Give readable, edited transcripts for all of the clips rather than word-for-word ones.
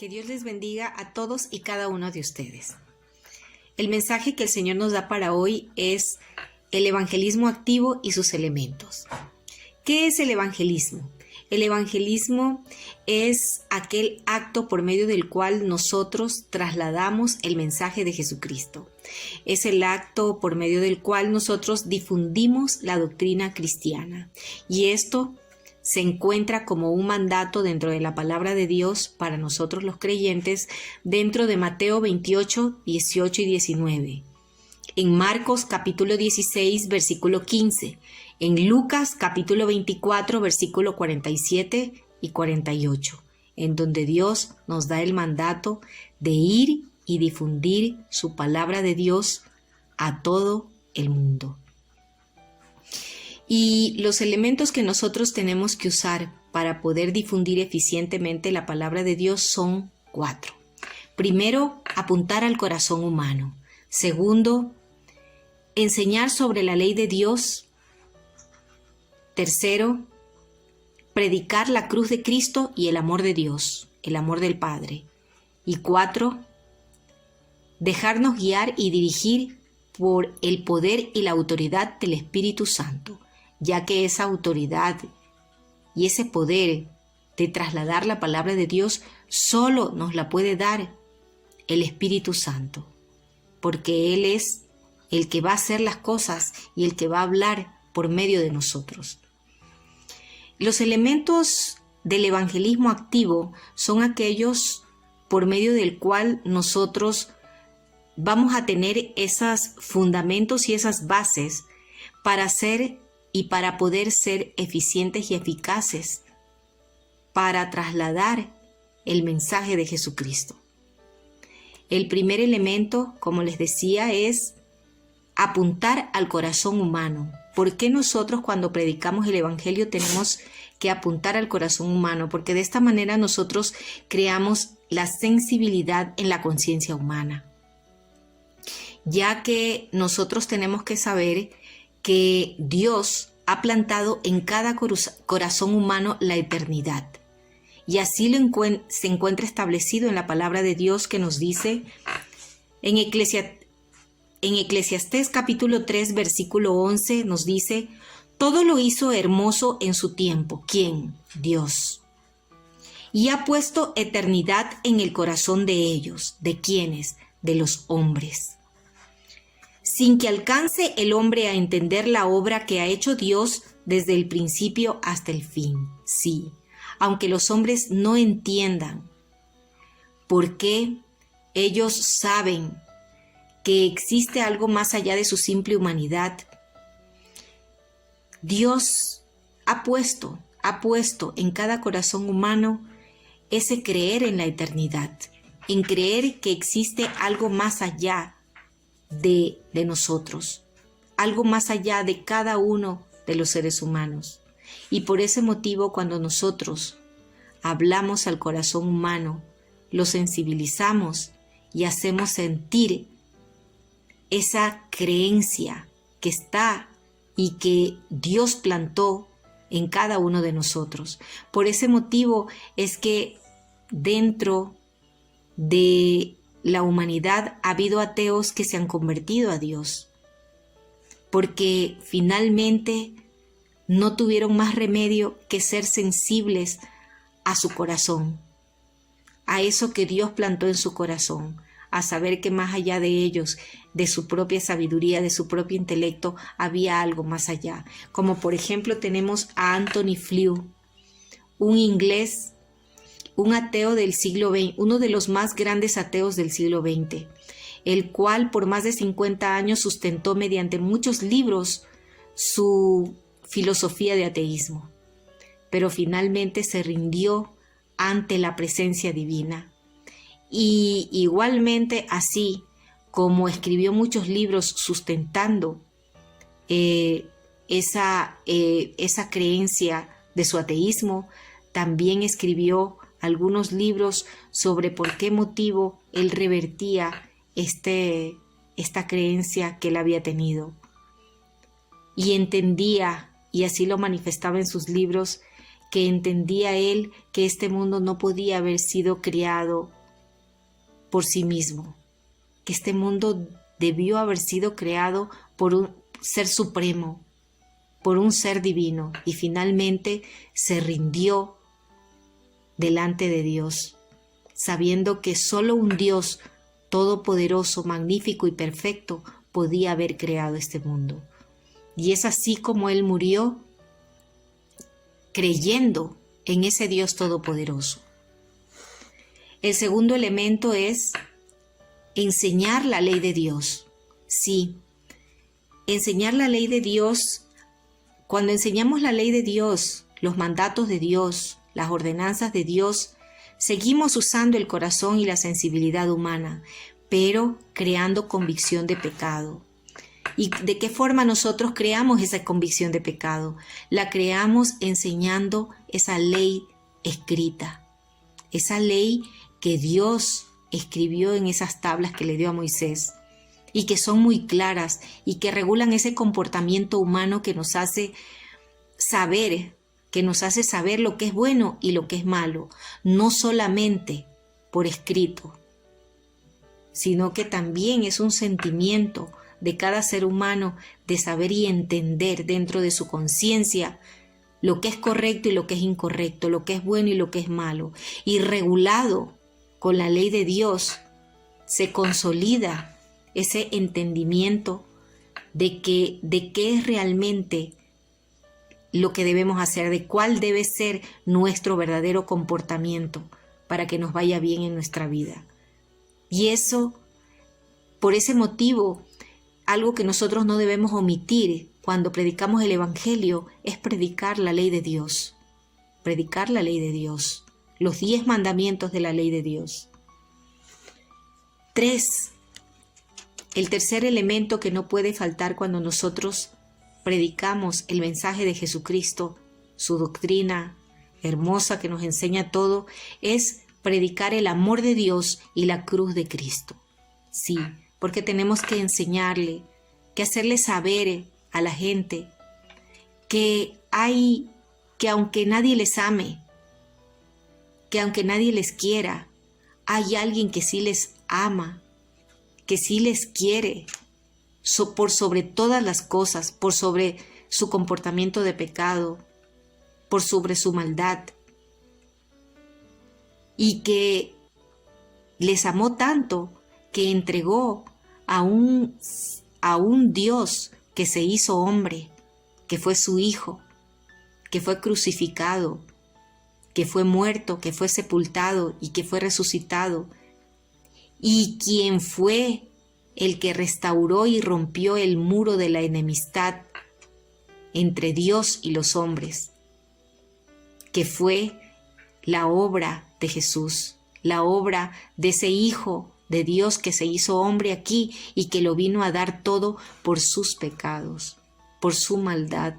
Que Dios les bendiga a todos y cada uno de ustedes. El mensaje que el Señor nos da para hoy es el evangelismo activo y sus elementos. ¿Qué es el evangelismo? El evangelismo es aquel acto por medio del cual nosotros trasladamos el mensaje de Jesucristo. Es el acto por medio del cual nosotros difundimos la doctrina cristiana. Y esto se encuentra como un mandato dentro de la palabra de Dios para nosotros los creyentes dentro de Mateo 28, 18 y 19. En Marcos capítulo 16, versículo 15. En Lucas capítulo 24, versículo 47 y 48. En donde Dios nos da el mandato de ir y difundir su palabra de Dios a todo el mundo. Y los elementos que nosotros tenemos que usar para poder difundir eficientemente la palabra de Dios son 4. Primero, apuntar al corazón humano. Segundo, enseñar sobre la ley de Dios. Tercero, predicar la cruz de Cristo y el amor de Dios, el amor del Padre. Y 4, dejarnos guiar y dirigir por el poder y la autoridad del Espíritu Santo, ya que esa autoridad y ese poder de trasladar la palabra de Dios solo nos la puede dar el Espíritu Santo, porque Él es el que va a hacer las cosas y el que va a hablar por medio de nosotros. Los elementos del evangelismo activo son aquellos por medio del cual nosotros vamos a tener esos fundamentos y esas bases para hacer y para poder ser eficientes y eficaces para trasladar el mensaje de Jesucristo. El primer elemento, como les decía, es apuntar al corazón humano. ¿Por qué nosotros cuando predicamos el evangelio tenemos que apuntar al corazón humano? Porque de esta manera nosotros creamos la sensibilidad en la conciencia humana, ya que nosotros tenemos que saber que Dios ha plantado en cada corazón humano la eternidad. Y así se encuentra establecido en la palabra de Dios que nos dice en Eclesiastés capítulo 3, versículo 11, nos dice: todo lo hizo hermoso en su tiempo. ¿Quién? Dios. Y ha puesto eternidad en el corazón de ellos. ¿De quiénes? De los hombres. Sin que alcance el hombre a entender la obra que ha hecho Dios desde el principio hasta el fin. Sí, aunque los hombres no entiendan, porque ellos saben que existe algo más allá de su simple humanidad. Dios ha puesto en cada corazón humano ese creer en la eternidad, en creer que existe algo más allá de nosotros, algo más allá de cada uno de los seres humanos. Y por ese motivo, cuando nosotros hablamos al corazón humano, lo sensibilizamos y hacemos sentir esa creencia que está y que Dios plantó en cada uno de nosotros. Por ese motivo es que dentro de la humanidad ha habido ateos que se han convertido a Dios, porque finalmente no tuvieron más remedio que ser sensibles a su corazón, a eso que Dios plantó en su corazón, a saber que más allá de ellos, de su propia sabiduría, de su propio intelecto, había algo más allá. Como por ejemplo tenemos a Anthony Flew, un inglés, un ateo del siglo XX, uno de los más grandes ateos del siglo XX, el cual por más de 50 años sustentó mediante muchos libros su filosofía de ateísmo, pero finalmente se rindió ante la presencia divina. Y igualmente, así como escribió muchos libros sustentando esa creencia de su ateísmo, también escribió algunos libros sobre por qué motivo él revertía esta creencia que él había tenido. Y entendía, y así lo manifestaba en sus libros, que entendía él que este mundo no podía haber sido creado por sí mismo, que este mundo debió haber sido creado por un ser supremo, por un ser divino, y finalmente se rindió delante de Dios, sabiendo que solo un Dios todopoderoso, magnífico y perfecto podía haber creado este mundo. Y es así como él murió, creyendo en ese Dios todopoderoso. El segundo elemento es enseñar la ley de Dios. Sí, enseñar la ley de Dios. Cuando enseñamos la ley de Dios, los mandatos de Dios, las ordenanzas de Dios, seguimos usando el corazón y la sensibilidad humana, pero creando convicción de pecado. ¿Y de qué forma nosotros creamos esa convicción de pecado? La creamos enseñando esa ley escrita, esa ley que Dios escribió en esas tablas que le dio a Moisés y que son muy claras y que regulan ese comportamiento humano que nos hace saber lo que es bueno y lo que es malo, no solamente por escrito, sino que también es un sentimiento de cada ser humano de saber y entender dentro de su conciencia lo que es correcto y lo que es incorrecto, lo que es bueno y lo que es malo. Y regulado con la ley de Dios, se consolida ese entendimiento de qué es realmente lo que debemos hacer, de cuál debe ser nuestro verdadero comportamiento para que nos vaya bien en nuestra vida. Y eso, por ese motivo, algo que nosotros no debemos omitir cuando predicamos el Evangelio es predicar la ley de Dios. Predicar la ley de Dios, los 10 mandamientos de la ley de Dios. 3. El tercer elemento que no puede faltar cuando nosotros predicamos el mensaje de Jesucristo, su doctrina hermosa que nos enseña todo, es predicar el amor de Dios y la cruz de Cristo. Sí, porque tenemos que enseñarle, que hacerle saber a la gente que aunque nadie les ame, que aunque nadie les quiera, hay alguien que sí les ama, que sí les quiere, por sobre todas las cosas, por sobre su comportamiento de pecado, por sobre su maldad, y que les amó tanto que entregó a un Dios que se hizo hombre, que fue su Hijo, que fue crucificado, que fue muerto, que fue sepultado y que fue resucitado, y quien fue el que restauró y rompió el muro de la enemistad entre Dios y los hombres, que fue la obra de Jesús, la obra de ese Hijo de Dios que se hizo hombre aquí y que lo vino a dar todo por sus pecados, por su maldad,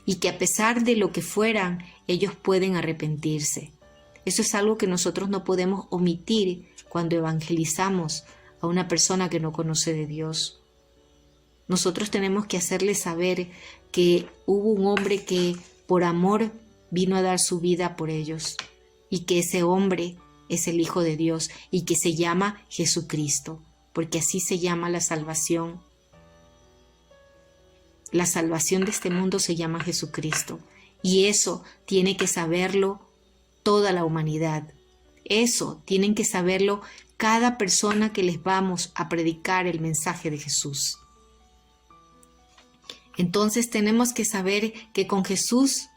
y que a pesar de lo que fueran, ellos pueden arrepentirse. Eso es algo que nosotros no podemos omitir cuando evangelizamos a una persona que no conoce de Dios. Nosotros tenemos que hacerle saber que hubo un hombre que por amor vino a dar su vida por ellos y que ese hombre es el Hijo de Dios y que se llama Jesucristo, porque así se llama la salvación. La salvación de este mundo se llama Jesucristo, y eso tiene que saberlo toda la humanidad. Eso tienen que saberlo cada persona que les vamos a predicar el mensaje de Jesús. Entonces tenemos que saber que con Jesús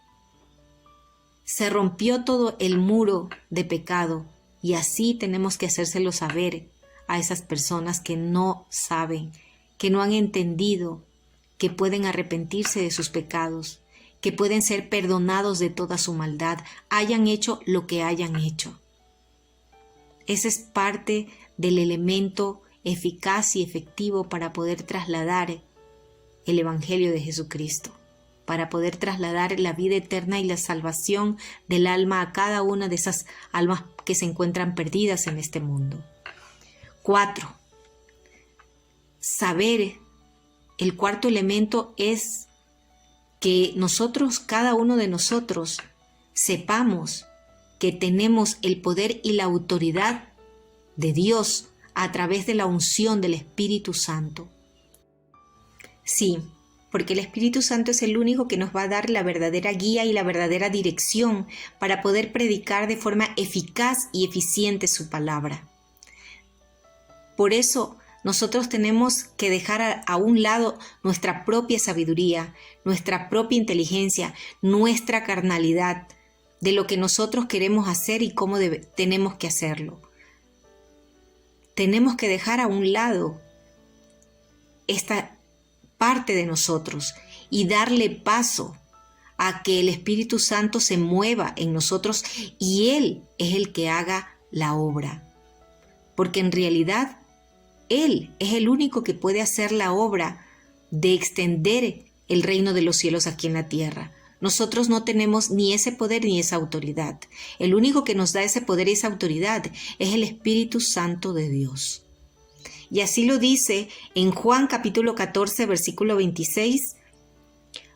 se rompió todo el muro de pecado, y así tenemos que hacérselo saber a esas personas que no saben, que no han entendido, que pueden arrepentirse de sus pecados, que pueden ser perdonados de toda su maldad, hayan hecho lo que hayan hecho. Ese es parte del elemento eficaz y efectivo para poder trasladar el Evangelio de Jesucristo, para poder trasladar la vida eterna y la salvación del alma a cada una de esas almas que se encuentran perdidas en este mundo. 4. Saber, el cuarto elemento es que nosotros, cada uno de nosotros, sepamos que tenemos el poder y la autoridad de Dios a través de la unción del Espíritu Santo. Sí, porque el Espíritu Santo es el único que nos va a dar la verdadera guía y la verdadera dirección para poder predicar de forma eficaz y eficiente su palabra. Por eso, nosotros tenemos que dejar a un lado nuestra propia sabiduría, nuestra propia inteligencia, nuestra carnalidad, de lo que nosotros queremos hacer y cómo tenemos que hacerlo. Tenemos que dejar a un lado esta parte de nosotros y darle paso a que el Espíritu Santo se mueva en nosotros y Él es el que haga la obra. Porque en realidad Él es el único que puede hacer la obra de extender el reino de los cielos aquí en la tierra. Nosotros no tenemos ni ese poder ni esa autoridad. El único que nos da ese poder y esa autoridad es el Espíritu Santo de Dios. Y así lo dice en Juan capítulo 14, versículo 26.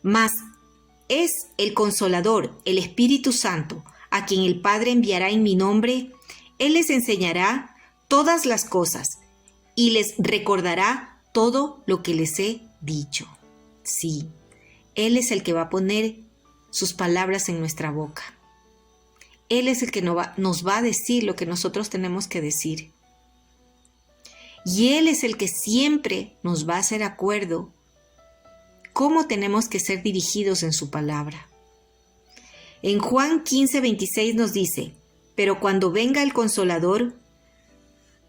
Mas es el Consolador, el Espíritu Santo, a quien el Padre enviará en mi nombre. Él les enseñará todas las cosas y les recordará todo lo que les he dicho. Sí, Él es el que va a poner sus palabras en nuestra boca. Él es el que nos va a decir lo que nosotros tenemos que decir. Y Él es el que siempre nos va a hacer acuerdo cómo tenemos que ser dirigidos en su palabra. En Juan 15, 26 nos dice: pero cuando venga el Consolador,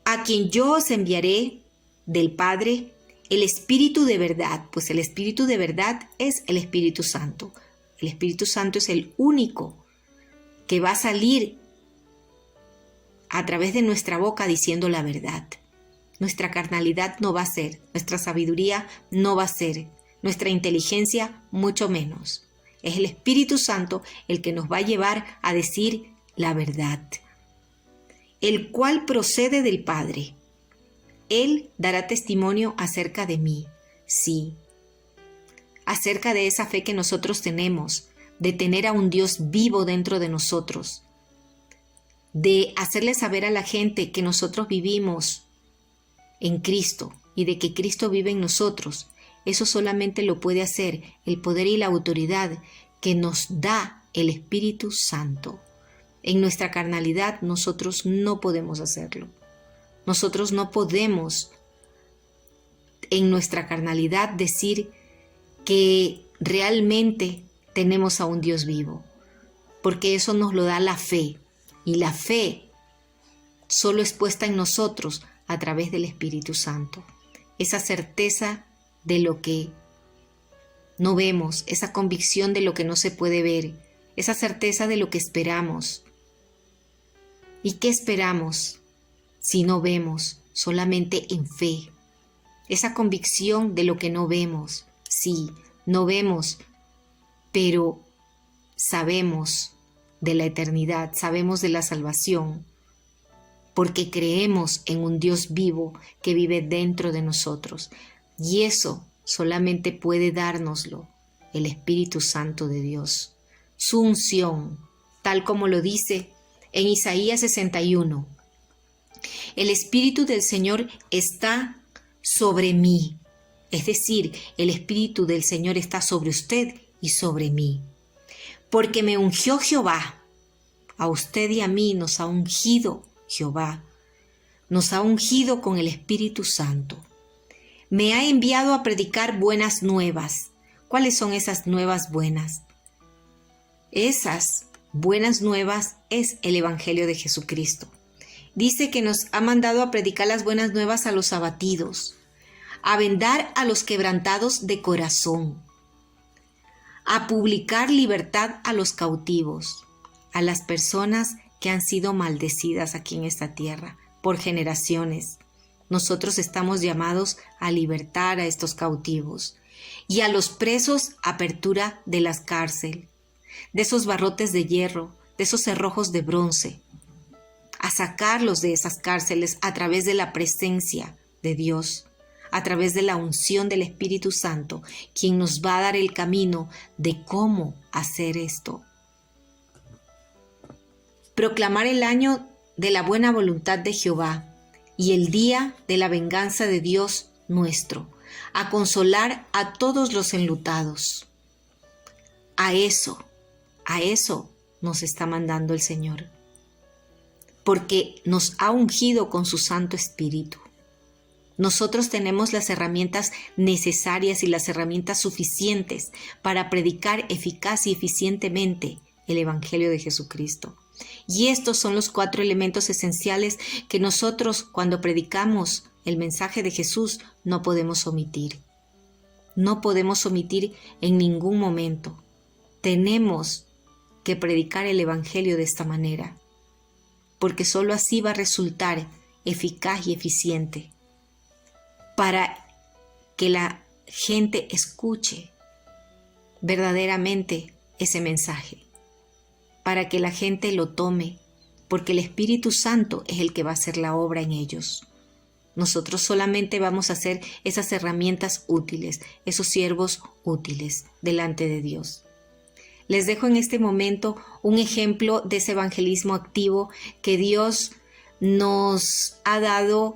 a quien yo os enviaré del Padre, el Espíritu de verdad, pues el Espíritu de verdad es el Espíritu Santo. El Espíritu Santo es el único que va a salir a través de nuestra boca diciendo la verdad. Nuestra carnalidad no va a ser, nuestra sabiduría no va a ser, nuestra inteligencia mucho menos. Es el Espíritu Santo el que nos va a llevar a decir la verdad, el cual procede del Padre. Él dará testimonio acerca de mí, sí, acerca de esa fe que nosotros tenemos, de tener a un Dios vivo dentro de nosotros, de hacerle saber a la gente que nosotros vivimos en Cristo y de que Cristo vive en nosotros. Eso solamente lo puede hacer el poder y la autoridad que nos da el Espíritu Santo. En nuestra carnalidad nosotros no podemos hacerlo. Nosotros no podemos en nuestra carnalidad decir que realmente tenemos a un Dios vivo, porque eso nos lo da la fe, y la fe solo es puesta en nosotros a través del Espíritu Santo. Esa certeza de lo que no vemos, esa convicción de lo que no se puede ver, esa certeza de lo que esperamos. ¿Y qué esperamos si no vemos? Solamente en fe. Esa convicción de lo que no vemos. Sí, no vemos, pero sabemos de la eternidad, sabemos de la salvación, porque creemos en un Dios vivo que vive dentro de nosotros. Y eso solamente puede dárnoslo el Espíritu Santo de Dios. Su unción, tal como lo dice en Isaías 61. El Espíritu del Señor está sobre mí. Es decir, el Espíritu del Señor está sobre usted y sobre mí. Porque me ungió Jehová. A usted y a mí nos ha ungido Jehová. Nos ha ungido con el Espíritu Santo. Me ha enviado a predicar buenas nuevas. ¿Cuáles son esas nuevas buenas? Esas buenas nuevas es el Evangelio de Jesucristo. Dice que nos ha mandado a predicar las buenas nuevas a los abatidos, a vendar a los quebrantados de corazón, a publicar libertad a los cautivos, a las personas que han sido maldecidas aquí en esta tierra por generaciones. Nosotros estamos llamados a libertar a estos cautivos, y a los presos apertura de las cárceles, de esos barrotes de hierro, de esos cerrojos de bronce, a sacarlos de esas cárceles a través de la presencia de Dios, a través de la unción del Espíritu Santo, quien nos va a dar el camino de cómo hacer esto. proclamar el año de la buena voluntad de Jehová y el día de la venganza de Dios nuestro, a consolar a todos los enlutados. A eso nos está mandando el Señor, porque nos ha ungido con su Santo Espíritu. Nosotros tenemos las herramientas necesarias y las herramientas suficientes para predicar eficaz y eficientemente el Evangelio de Jesucristo. Y estos son los 4 elementos esenciales que nosotros, cuando predicamos el mensaje de Jesús, no podemos omitir. No podemos omitir en ningún momento. Tenemos que predicar el Evangelio de esta manera, porque solo así va a resultar eficaz y eficiente para que la gente escuche verdaderamente ese mensaje, para que la gente lo tome, porque el Espíritu Santo es el que va a hacer la obra en ellos. Nosotros solamente vamos a hacer esas herramientas útiles, esos siervos útiles delante de Dios. Les dejo en este momento un ejemplo de ese evangelismo activo que Dios nos ha dado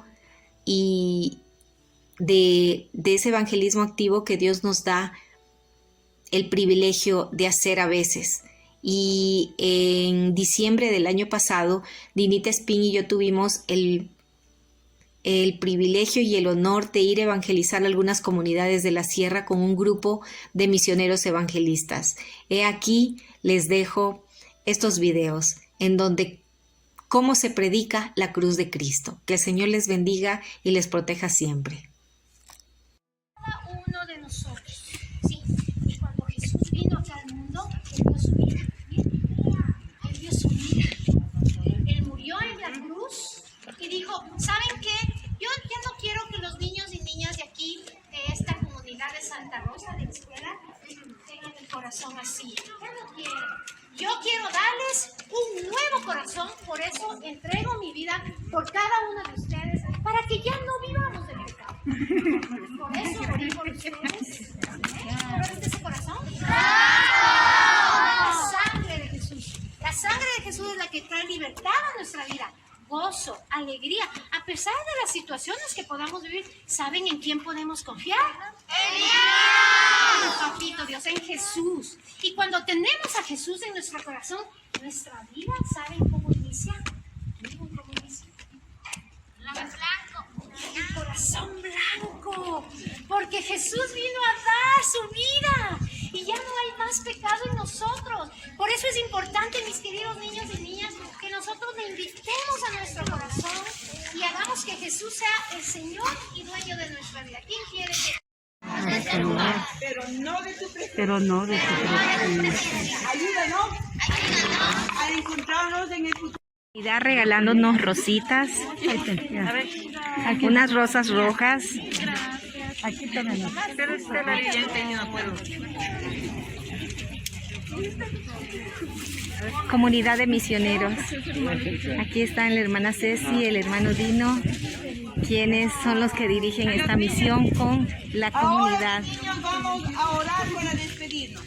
y de ese evangelismo activo que Dios nos da el privilegio de hacer a veces. Y en diciembre del año pasado, Dinita Espín y yo tuvimos el privilegio y el honor de ir a evangelizar algunas comunidades de la sierra con un grupo de misioneros evangelistas. Aquí les dejo estos videos en donde cómo se predica la cruz de Cristo. Que el Señor les bendiga y les proteja siempre. Cada uno de nosotros, sí, y cuando Jesús vino acá al mundo, Él dio su vida. Él dio su vida. Él murió en la cruz y dijo, ¿saben qué? Yo ya no quiero que los niños y niñas de aquí, de esta comunidad de Santa Rosa, de la escuela, tengan el corazón así. Ya no quiero. Yo quiero darles un nuevo corazón, por eso entrego mi vida por cada uno de ustedes, para que ya no vivamos de pecado. Por eso morí por ustedes. ¿Conoces ese corazón? La sangre de Jesús. La sangre de Jesús es la que trae libertad a nuestra vida. Gozo, alegría, a pesar de las situaciones que podamos vivir. ¿Saben en quién podemos confiar? ¡En Dios! Papito Dios, en Jesús. Y cuando tenemos a Jesús en nuestro corazón, nuestra vida, ¿saben cómo inicia? ¿Cómo inicia? Blanco. El corazón blanco. Porque Jesús vino a dar su vida. Y ya no hay más pecado en nosotros. Por eso es importante, mis queridos niños y niñas, que nosotros le invitemos a nuestro corazón y hagamos que Jesús sea el Señor y dueño de nuestra vida. ¿Quién quiere que... Pero no de tu preferencia. Ayúdanos a encontrarnos en el futuro. Irá regalándonos rositas, unas rosas rojas. Aquí tenemos. Pero este la evidente yo no puedo. Comunidad de misioneros. Aquí están la hermana Ceci, el hermano Dino, quienes son los que dirigen esta misión con la comunidad. Ahora, niños, vamos a orar para despedirnos.